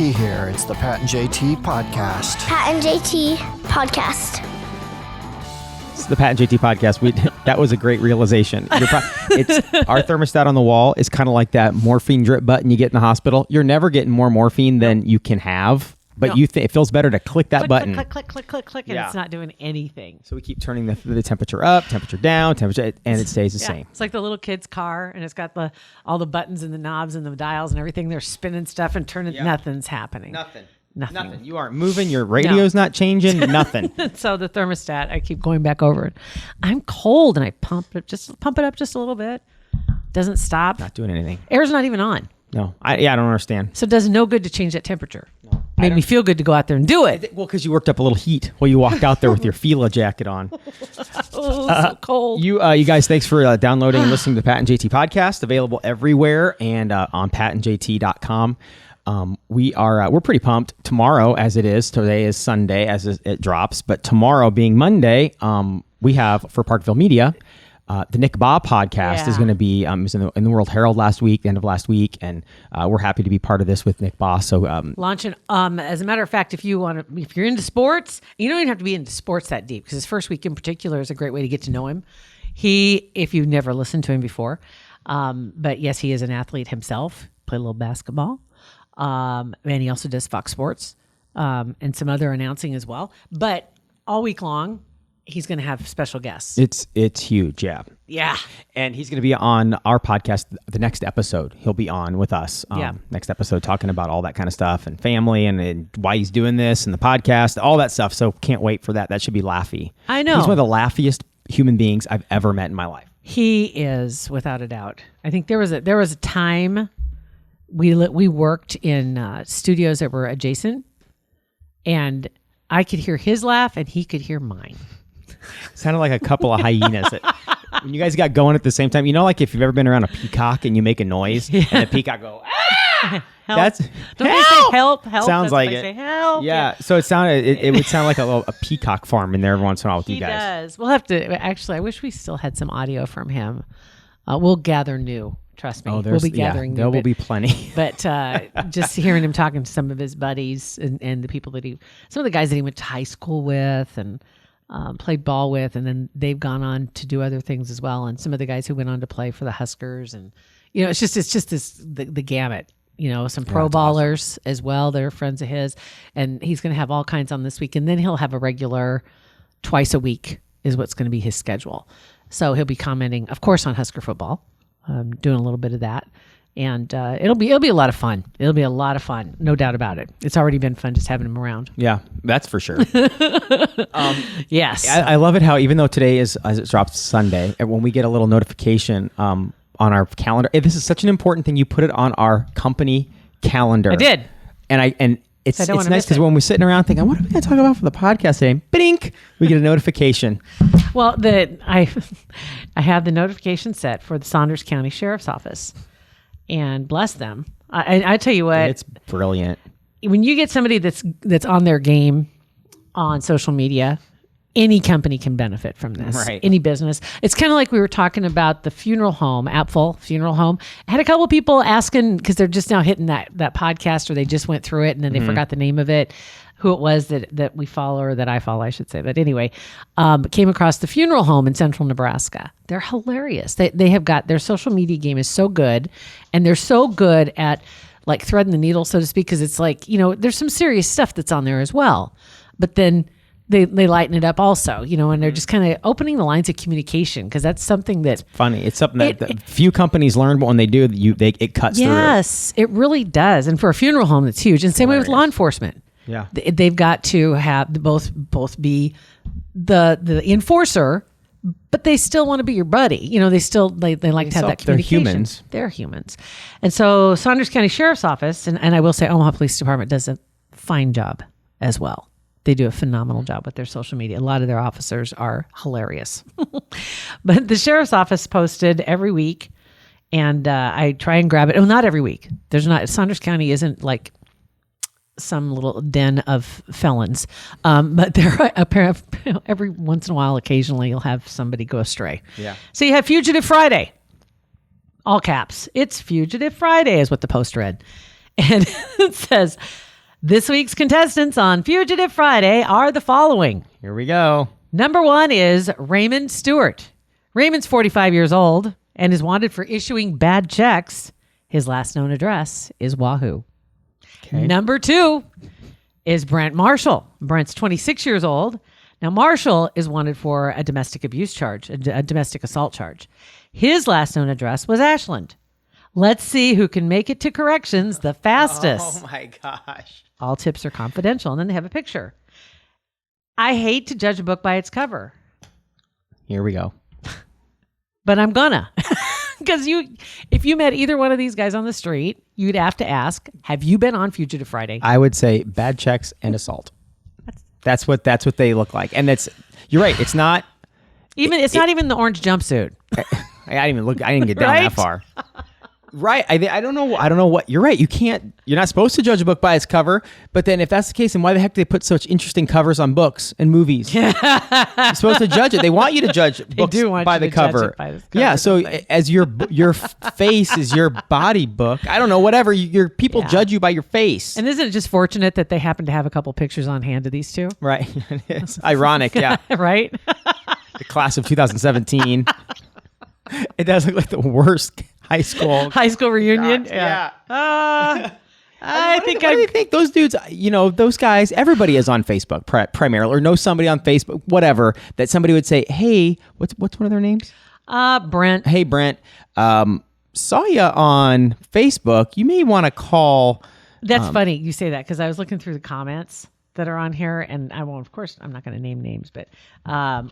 JT here. It's the Pat and JT podcast. Pat and JT podcast. It's the Pat and JT podcast. That was a great realization. It's our thermostat on the wall is kind of like that morphine drip button you get in the hospital. You're never getting more morphine than you can have, but it feels better to click that button. Click, and it's not doing anything. So we keep turning the temperature up, temperature down, temperature, and it stays the same. It's like the little kid's car, and it's got all the buttons and the knobs and the dials and everything. They're spinning stuff and turning. Yeah. Nothing's happening. Nothing. You aren't moving. Your radio's not changing. Nothing. So the thermostat, I keep going back over it. I'm cold, and I pump it up just a little bit. Doesn't stop. Not doing anything. Air's not even on. No. I don't understand. So it does no good to change that temperature. No. Made me feel good to go out there and do it. Well, because you worked up a little heat while you walked out there with your Fila jacket on. So cold. You guys, thanks for downloading and listening to the Pat and JT podcast. Available everywhere and on patandjt.com. We're pretty pumped. Tomorrow, as it is, today is Sunday as it drops, but tomorrow being Monday, we have for Parkville Media, the Nick Baugh podcast is going to be was in the World Herald the end of last week, and we're happy to be part of this with Nick Baugh. So launching. As a matter of fact, if you're into sports, you don't even have to be into sports that deep, because his first week in particular is a great way to get to know him. If you've never listened to him before, but yes, he is an athlete himself. Played a little basketball. And he also does Fox Sports and some other announcing as well. But all week long, he's going to have special guests. It's huge, yeah. Yeah. And he's going to be on our podcast, the next episode. He'll be on with us. Next episode, talking about all that kind of stuff and family and why he's doing this and the podcast, all that stuff. So can't wait for that. That should be laughy. I know. He's one of the laughiest human beings I've ever met in my life. He is, without a doubt. I think there was a time we worked in studios that were adjacent, and I could hear his laugh and he could hear mine. Sounded like a couple of hyenas when you guys got going at the same time. You know, like if you've ever been around a peacock and you make a noise and the peacock go, ah! Help. That's Don't they say help? Sounds That's like it. Say help. Yeah. So it would sound like a peacock farm in there every once in a while with you guys. He does. We'll have to. Actually, I wish we still had some audio from him. We'll gather new. Trust me, we'll be gathering. There will be plenty. But just hearing him talking to some of his buddies and the people that some of the guys that he went to high school with and played ball with, and then they've gone on to do other things as well. And some of the guys who went on to play for the Huskers, and it's just the gamut. Some pro ballers as well. They're friends of his, and he's going to have all kinds on this week, and then he'll have a regular twice a week is what's going to be his schedule. So he'll be commenting, of course, on Husker football. Doing a little bit of that, and it'll be a lot of fun. It'll be a lot of fun, no doubt about it. It's already been fun just having him around. Yeah, that's for sure. Yes, I love it how even though today is as it drops Sunday, and when we get a little notification on our calendar, this is such an important thing. You put it on our company calendar. I did, and it's nice because when we're sitting around thinking, what are we going to talk about for the podcast today? Bink, we get a notification. Well, I have the notification set for the Saunders County Sheriff's Office, and bless them. I tell you what, it's brilliant. When you get somebody that's on their game on social media, any company can benefit from this. Right. Any business. It's kind of like we were talking about the funeral home, Apfel Funeral Home. I had a couple of people asking, because they're just now hitting that podcast, or they just went through it and then they forgot the name of it, who it was that we follow, or that I follow, I should say. But anyway, came across the funeral home in central Nebraska. They're hilarious. They have got, their social media game is so good, and they're so good at like threading the needle, so to speak, because it's like, there's some serious stuff that's on there as well. But then they lighten it up also, and they're just kind of opening the lines of communication, because that's something that's funny. It's something that few companies learn, but when they do, it cuts through. Yes, it really does. And for a funeral home, it's huge. And same way with law enforcement. Yeah, they've got to have both be the enforcer, but they still want to be your buddy. They like to have that communication. They're humans. And so Saunders County Sheriff's Office, and I will say Omaha Police Department does a fine job as well. They do a phenomenal job with their social media. A lot of their officers are hilarious. But the sheriff's office posted every week, and I try and grab it. Oh, not every week. Saunders County isn't like some little den of felons. But there are apparently every once in a while, occasionally, you'll have somebody go astray. Yeah. So you have Fugitive Friday. All caps. It's Fugitive Friday is what the post read. And it says, This week's contestants on Fugitive Friday are the following. Here we go. Number 1 is Raymond Stewart. Raymond's 45 years old and is wanted for issuing bad checks. His last known address is Wahoo. Okay. Number 2 is Brent Marshall. Brent's 26 years old. Now, Marshall is wanted for a domestic abuse charge, a domestic assault charge. His last known address was Ashland. Let's see who can make it to corrections the fastest. Oh, my gosh. All tips are confidential. And then they have a picture. I hate to judge a book by its cover. Here we go. But I'm gonna. Because if you met either one of these guys on the street, you'd have to ask, have you been on Fugitive Friday? I would say bad checks and assault. That's what they look like. And you're right. It's not not even the orange jumpsuit. I didn't get down that far. Right. I don't know what you're right. You're not supposed to judge a book by its cover, but then if that's the case, then why the heck do they put such interesting covers on books and movies? You're supposed to judge it. They want you to judge books by the cover. Yeah. So as your face is your body book. I don't know, whatever. Your people judge you by your face. And isn't it just fortunate that they happen to have a couple pictures on hand of these two? Right. It's ironic. Yeah. Right. The class of 2017. It does look like the worst high school reunion. Gosh, yeah. I think those dudes, those guys, everybody is on Facebook primarily, or knows somebody on Facebook, whatever, that somebody would say, hey, what's one of their names? Brent. Hey, Brent, saw you on Facebook. You may want to call. That's funny you say that, because I was looking through the comments that are on here, and I'm not going to name names, but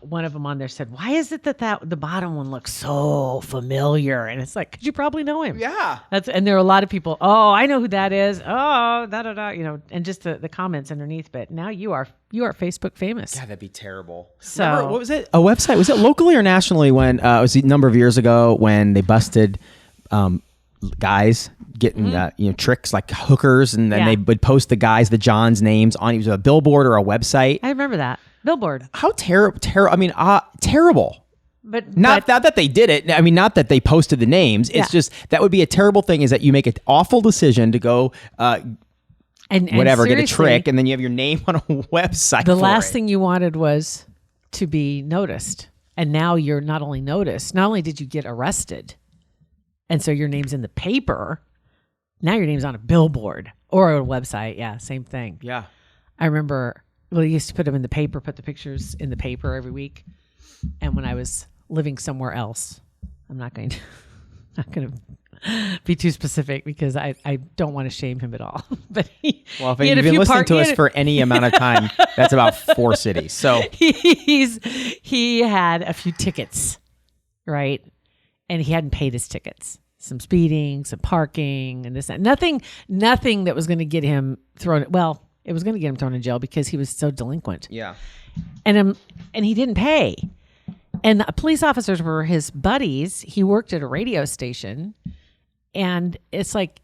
one of them on there said, why is it that the bottom one looks so familiar? And it's like, because you probably know him. Yeah. And there are a lot of people, oh, I know who that is. Oh, and just the comments underneath. But now you are Facebook famous. God, that'd be terrible. So remember, what was it? A website? Was it locally or nationally when it was a number of years ago when they busted guys getting tricks like hookers, and then they would post the John's names on either a billboard or a website. I remember that billboard. How terrible! I mean, terrible. But not that they did it. I mean, not that they posted the names. It's just that would be a terrible thing. Is that you make an awful decision to go and get a trick, and then you have your name on a website. The last thing you wanted was to be noticed, and now you're not only noticed. Not only did you get arrested, and so your name's in the paper. Now your name's on a billboard or a website. Yeah, same thing. Yeah. I remember, you used to put them in the paper, put the pictures in the paper every week. And when I was living somewhere else, I'm not going to be too specific because I don't want to shame him at all. But if you've been listening to us for any amount of time, that's about 4 cities. So he had a few tickets, right? And he hadn't paid his tickets. Some speeding, some parking, and this, that. Nothing that was going to get him thrown. Well, it was going to get him thrown in jail because he was so delinquent. Yeah. And he didn't pay. And the police officers were his buddies. He worked at a radio station. And it's like,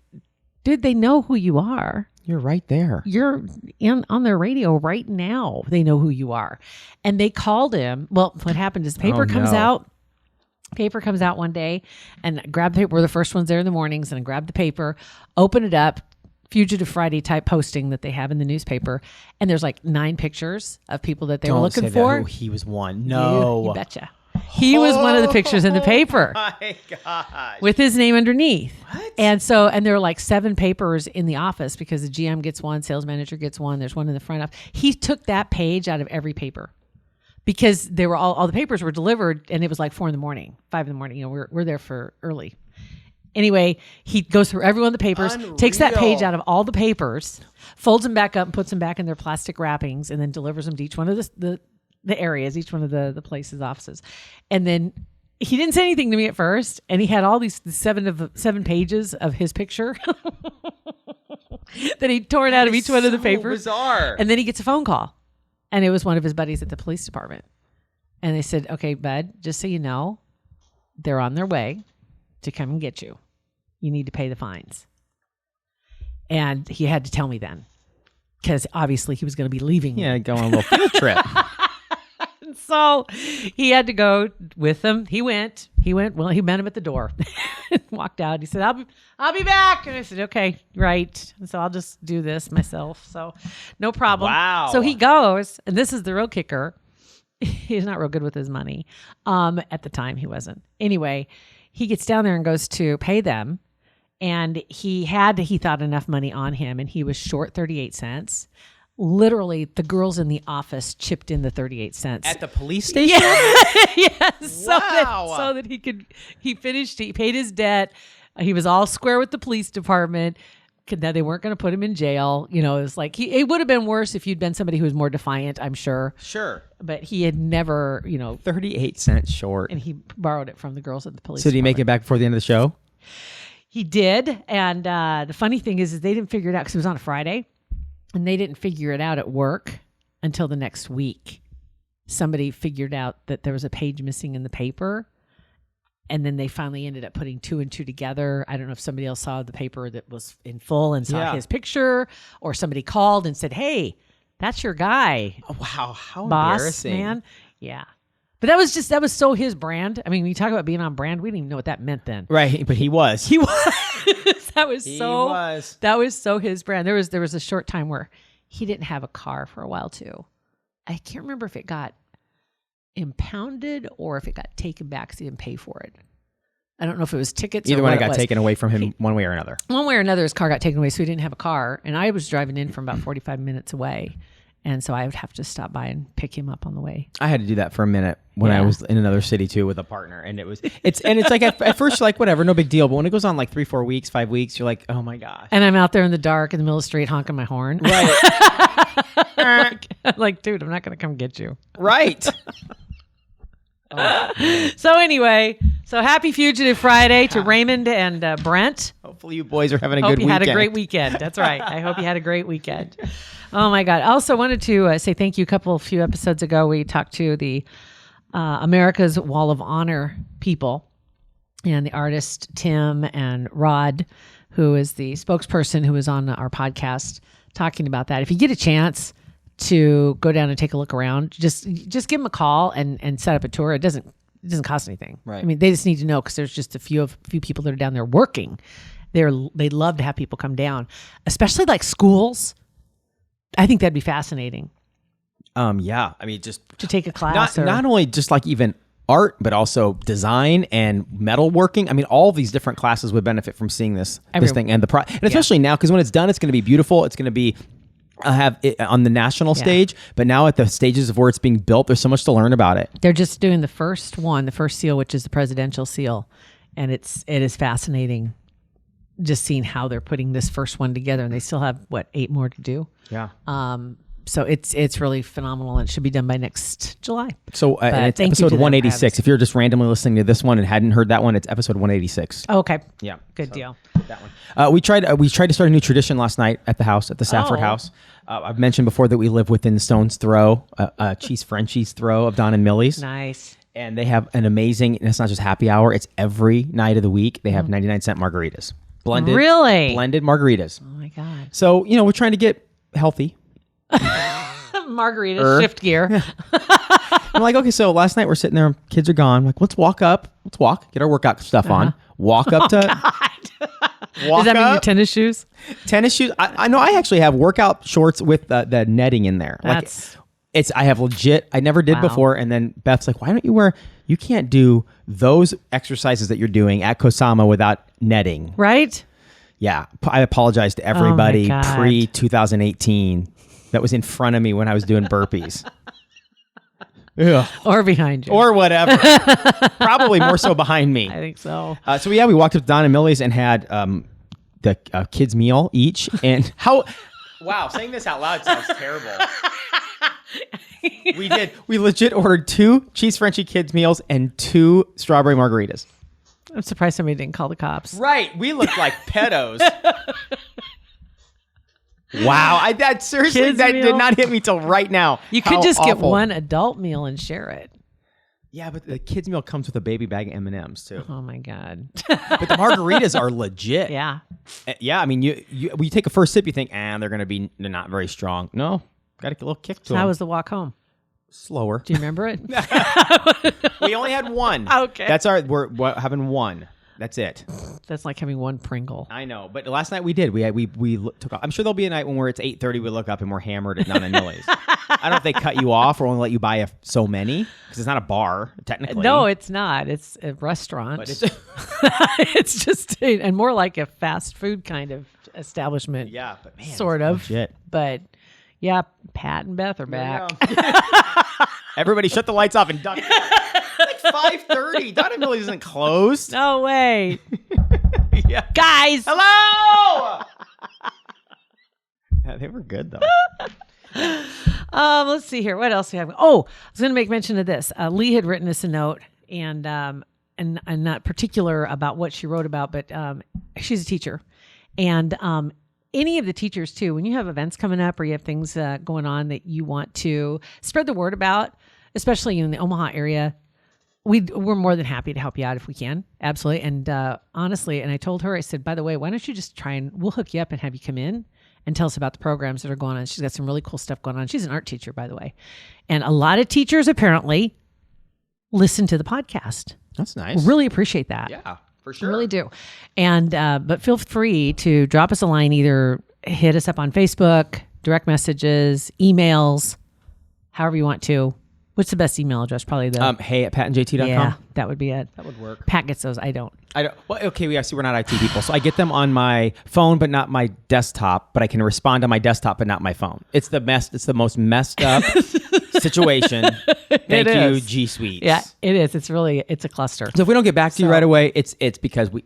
dude, they know who you are. You're right there. You're on their radio right now. They know who you are. And they called him. Well, what happened is paper comes out. Paper comes out one day, and grab the paper. We're the first ones there in the mornings, and I grab the paper, open it up, Fugitive Friday type posting that they have in the newspaper, and there's like 9 pictures of people that they were looking for. He was one. No, you betcha. He was one of the pictures in the paper. Oh my gosh. With his name underneath. What? And there were like 7 papers in the office because the GM gets one, sales manager gets one. There's one in the front of. He took that page out of every paper. Because they were all the papers were delivered, and it was like 4 a.m, 5 a.m. We're there for early. Anyway, he goes through every one of the papers, takes that page out of all the papers, folds them back up, and puts them back in their plastic wrappings, and then delivers them to each one of the areas, each one of the places, offices. And then he didn't say anything to me at first, and he had all these 7 pages of his picture that he torn out of each one of the papers. Bizarre. And then he gets a phone call. And it was one of his buddies at the police department. And they said, okay, bud, just so you know, they're on their way to come and get you. You need to pay the fines. And he had to tell me then, because obviously he was going to be leaving. Yeah, go on a little field trip. So he had to go with them. He went. Well, he met him at the door. Walked out. He said, I'll be back. And I said, okay, right. And so I'll just do this myself. So no problem. Wow. So he goes, and this is the real kicker. He's not real good with his money. At the time he wasn't. Anyway, he gets down there and goes to pay them. And he thought enough money on him, and he was short 38 cents. Literally, the girls in the office chipped in the 38 cents. At the police station? Yes. Wow. So that he paid his debt. He was all square with the police department. Now they weren't going to put him in jail. It was like, it would have been worse if you'd been somebody who was more defiant, I'm sure. Sure. But he had never, 38 cents short. And he borrowed it from the girls at the police So did he make it back before the end of the show? He did. And the funny thing is they didn't figure it out because it was on a Friday. And they didn't figure it out at work until the next week. Somebody figured out that there was a page missing in the paper. And then they finally ended up putting 2 and 2 together. I don't know if somebody else saw the paper that was in full and saw his picture, or somebody called and said, hey, that's your guy. Oh, wow. How boss, embarrassing. Man. Yeah. But that was so his brand. I mean, when you talk about being on brand, we didn't even know what that meant then. Right. But he was. He was. That was so his brand. There was a short time where he didn't have a car for a while too. I can't remember if it got impounded or if it got taken back because he didn't pay for it. I don't know if it was tickets. Either or one what got taken away from him one way or another. One way or another, his car got taken away, so he didn't have a car. And I was driving in from about 45 minutes away. And so I would have to stop by and pick him up on the way. I had to do that for a minute when I was in another city too with a partner, and it's like at first you're like whatever, no big deal, but when it goes on like 3-4 weeks, 5 weeks, you're like, oh my gosh. And I'm out there in the dark in the middle of the street honking my horn. Right. like, dude, I'm not going to come get you. Right. So anyway, happy Fugitive Friday to Raymond and Brent. Hopefully you boys are having a good weekend. Hope you had a great weekend. That's right. I hope you had a great weekend. Oh my God. I also wanted to say thank you. A few episodes ago, we talked to the America's Wall of Honor people and the artist Tim and Rod, who is the spokesperson who was on our podcast talking about that. If you get a chance to go down and take a look around, just give them a call and set up a tour. It doesn't cost anything. Right. I mean, they just need to know because there's just a few people that are down there working. They'd love to have people come down, especially like schools. I think that'd be fascinating. Yeah. I mean, just to take a class. Not only just like even art, but also design and metalworking. I mean, all these different classes would benefit from seeing this thing and and especially now, because when it's done, it's going to be beautiful. It's going to be have it on the national stage, but now at the stages of where it's being built, there's so much to learn about it. They're just doing the first seal, which is the presidential seal, and it is fascinating just seeing how they're putting this first one together, and they still have 8 more to do. Yeah. So it's really phenomenal, and it should be done by next July. So it's episode 186. If you're just randomly listening to this one and hadn't heard that one, it's episode 186. Okay. Yeah. Good deal. That one. We tried to start a new tradition last night at the house, at the Safford house. I've mentioned before that we live within stone's throw, Cheese Frenchie's throw of Don and Millie's. Nice. And they have an amazing, and it's not just happy hour, it's every night of the week. They have 99-cent margaritas. Blended. Really? Blended margaritas. Oh my God. So, we're trying to get healthy. Margarita shift gear. I'm like, okay, so last night we're sitting there, kids are gone. I'm like, let's walk, get our workout stuff on. Walk up to. Does that mean your tennis shoes? Tennis shoes. I know. I actually have workout shorts with the netting in there. I have legit. I never did before. And then Beth's like, why don't you wear? You can't do those exercises that you're doing at Kosama without netting. Right. Yeah. I apologize to everybody pre 2018 that was in front of me when I was doing burpees. Ugh. Or behind you. Or whatever. Probably more so behind me. I think so. We walked up to Don and Millie's and had the kids' meal each. And wow, saying this out loud sounds terrible. We did. We legit ordered 2 cheese Frenchie kids' meals and 2 strawberry margaritas. I'm surprised somebody didn't call the cops. Right. We looked like pedos. Wow, that seriously, Kids that meal? did not hit me till right now. You could just get one adult meal and share it. Yeah, but the kids meal comes with a baby bag of M&Ms too. Oh my God! But the margaritas are legit. Yeah. Yeah, I mean, when you take a first sip, you think, they're not very strong. No, got a little kick to them. How was the walk home? Slower. Do you remember it? We only had one. Okay. We're having one. That's it. That's like having one Pringle. I know, but last night we did. We took off. I'm sure there'll be a night when it's 8:30. We look up and we're hammered at Nana Millie's. I don't know if they cut you off or only let you buy so many because it's not a bar technically. No, it's not. It's a restaurant. But it's just and more like a fast food kind of establishment. Yeah, but man, sort of. Legit. But yeah, Pat and Beth are back. Everybody, shut the lights off and duck. It's like 5:30. Donna Millie's isn't closed. No way. Yeah, guys. Hello. Yeah, they were good though. Let's see here. What else do we have? Oh, I was going to make mention of this. Lee had written us a note, and I'm not particular about what she wrote about, but she's a teacher, and any of the teachers too. When you have events coming up or you have things going on that you want to spread the word about, especially in the Omaha area, we're more than happy to help you out if we can. Absolutely. And honestly, and I told her, I said, by the way, why don't you just try and we'll hook you up and have you come in and tell us about the programs that are going on. She's got some really cool stuff going on. She's an art teacher, by the way. And a lot of teachers apparently listen to the podcast. That's nice. Really appreciate that. Yeah, for sure. I really do. And but feel free to drop us a line, either hit us up on Facebook, direct messages, emails, however you want to. What's the best email address? Probably the hey@patandjt.com. Yeah, that would be it. That would work. Pat gets those. I don't. Well, okay, we're not IT people, so I get them on my phone, but not my desktop. But I can respond on my desktop, but not my phone. It's the most messed up situation. Thank you, G Suite. Yeah, it is. It's a cluster. So if we don't get back to you right away, it's because we're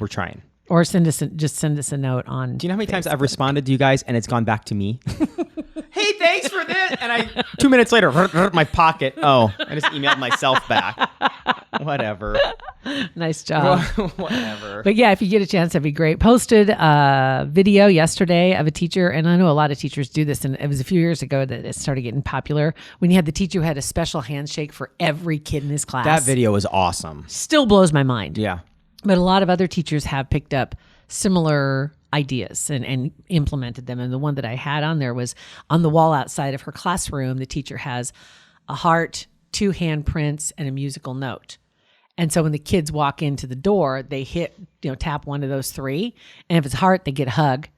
trying. Or send us a note on. Do you know how many times I've responded to you guys and it's gone back to me? Hey, thanks for this. And 2 minutes later, my pocket. Oh, I just emailed myself back. Whatever. Nice job. Whatever. But yeah, if you get a chance, that'd be great. Posted a video yesterday of a teacher, and I know a lot of teachers do this, and it was a few years ago that it started getting popular, when you had the teacher who had a special handshake for every kid in his class. That video was awesome. Still blows my mind. Yeah. But a lot of other teachers have picked up similar ideas and implemented them. And the one that I had on there was on the wall outside of her classroom. The teacher has a heart, 2 handprints, and a musical note. And so when the kids walk into the door, they tap one of those 3. And if it's heart, they get a hug.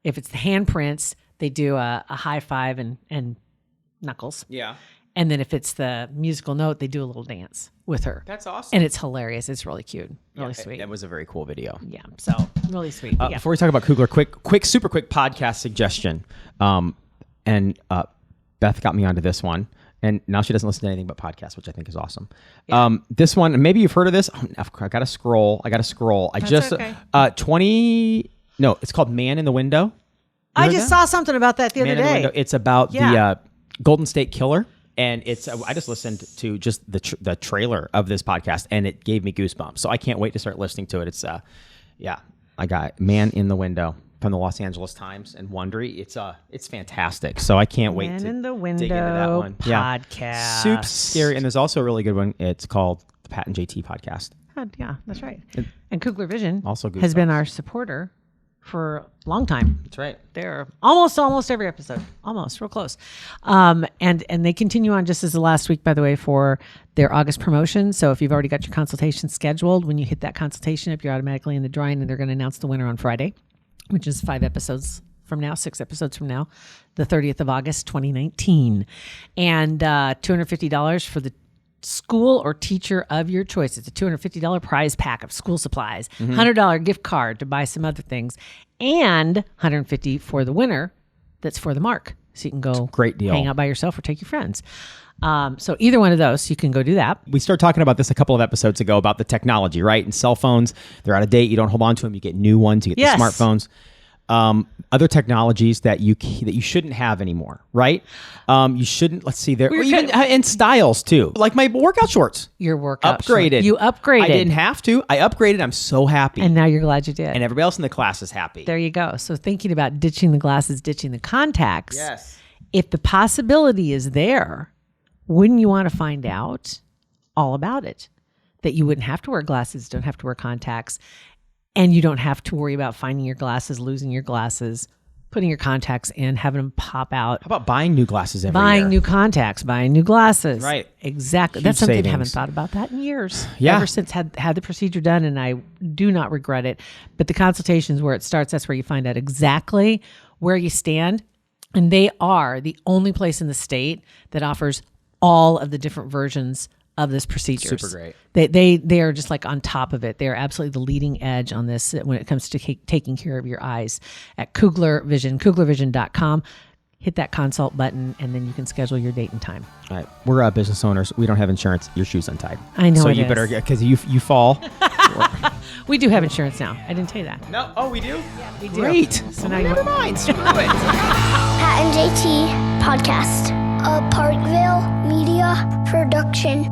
If it's the handprints, they do a high five and knuckles. Yeah. And then if it's the musical note, they do a little dance with her. That's awesome. And it's hilarious. It's really cute. Really sweet. That was a very cool video. Yeah. So really sweet. Yeah. Before we talk about Kugler, super quick podcast suggestion. And Beth got me onto this one. And now she doesn't listen to anything but podcasts, which I think is awesome. Yeah. This one, maybe you've heard of this. Oh, I got to scroll. That's okay. It's called Man in the Window. I just saw something about that the other day. It's about the Golden State Killer. And I just listened to just the trailer of this podcast, and it gave me goosebumps. So I can't wait to start listening to it. It's I got Man in the Window from the Los Angeles Times and Wondery. It's fantastic. So I can't wait to dig into that one. Podcast. Yeah. Super scary. And there's also a really good one. It's called the Pat and JT Podcast. Yeah, that's right. And Kugler Vision also has been our supporter for a long time. That's right. They're almost every episode. Almost, real close. And they continue on just as the last week, by the way, for their August promotion. So if you've already got your consultation scheduled, when you hit that consultation up, you're automatically in the drawing, and they're going to announce the winner on Friday, which is 6 episodes from now, the 30th of August, 2019. And $250 for the school or teacher of your choice. It's a $250 prize pack of school supplies, $100 gift card to buy some other things, and $150 for the winner. That's for the mark. So you can go great deal. Hang out by yourself or take your friends. So either one of those, you can go do that. We started talking about this a couple of episodes ago about the technology, right? And cell phones, they're out of date. You don't hold on to them. You get new ones. You get the smartphones. Other technologies that you shouldn't have anymore, right? You shouldn't. Let's see there, and styles too. Like my workout shorts. Your workout upgraded. Short. You upgraded. I didn't have to. I upgraded. I'm so happy. And now you're glad you did. And everybody else in the class is happy. There you go. So thinking about ditching the glasses, ditching the contacts. Yes. If the possibility is there, wouldn't you want to find out all about it? That you wouldn't have to wear glasses, don't have to wear contacts. And you don't have to worry about finding your glasses, losing your glasses, putting your contacts in, having them pop out. How about buying new glasses every year? Buying new contacts, buying new glasses. Right. Exactly. Huge That's something savings. I haven't thought about that in years. Yeah. Ever since had the procedure done, and I do not regret it. But the consultations where it starts, that's where you find out exactly where you stand. And they are the only place in the state that offers all of the different versions of this procedure. Super great. They are just like on top of it. They are absolutely the leading edge on this when it comes to taking care of your eyes. At Kugler Vision, KuglerVision.com. Hit that consult button, and then you can schedule your date and time. All right. We're business owners. We don't have insurance. Your shoe's untied. I know So it you is. better get, because you fall. We do have insurance now. I didn't tell you that. No. Oh, we do? Yeah, we do. Great. So Well, now you never mind. Screw it. Pat and JT Podcast. A Parkville Media Production.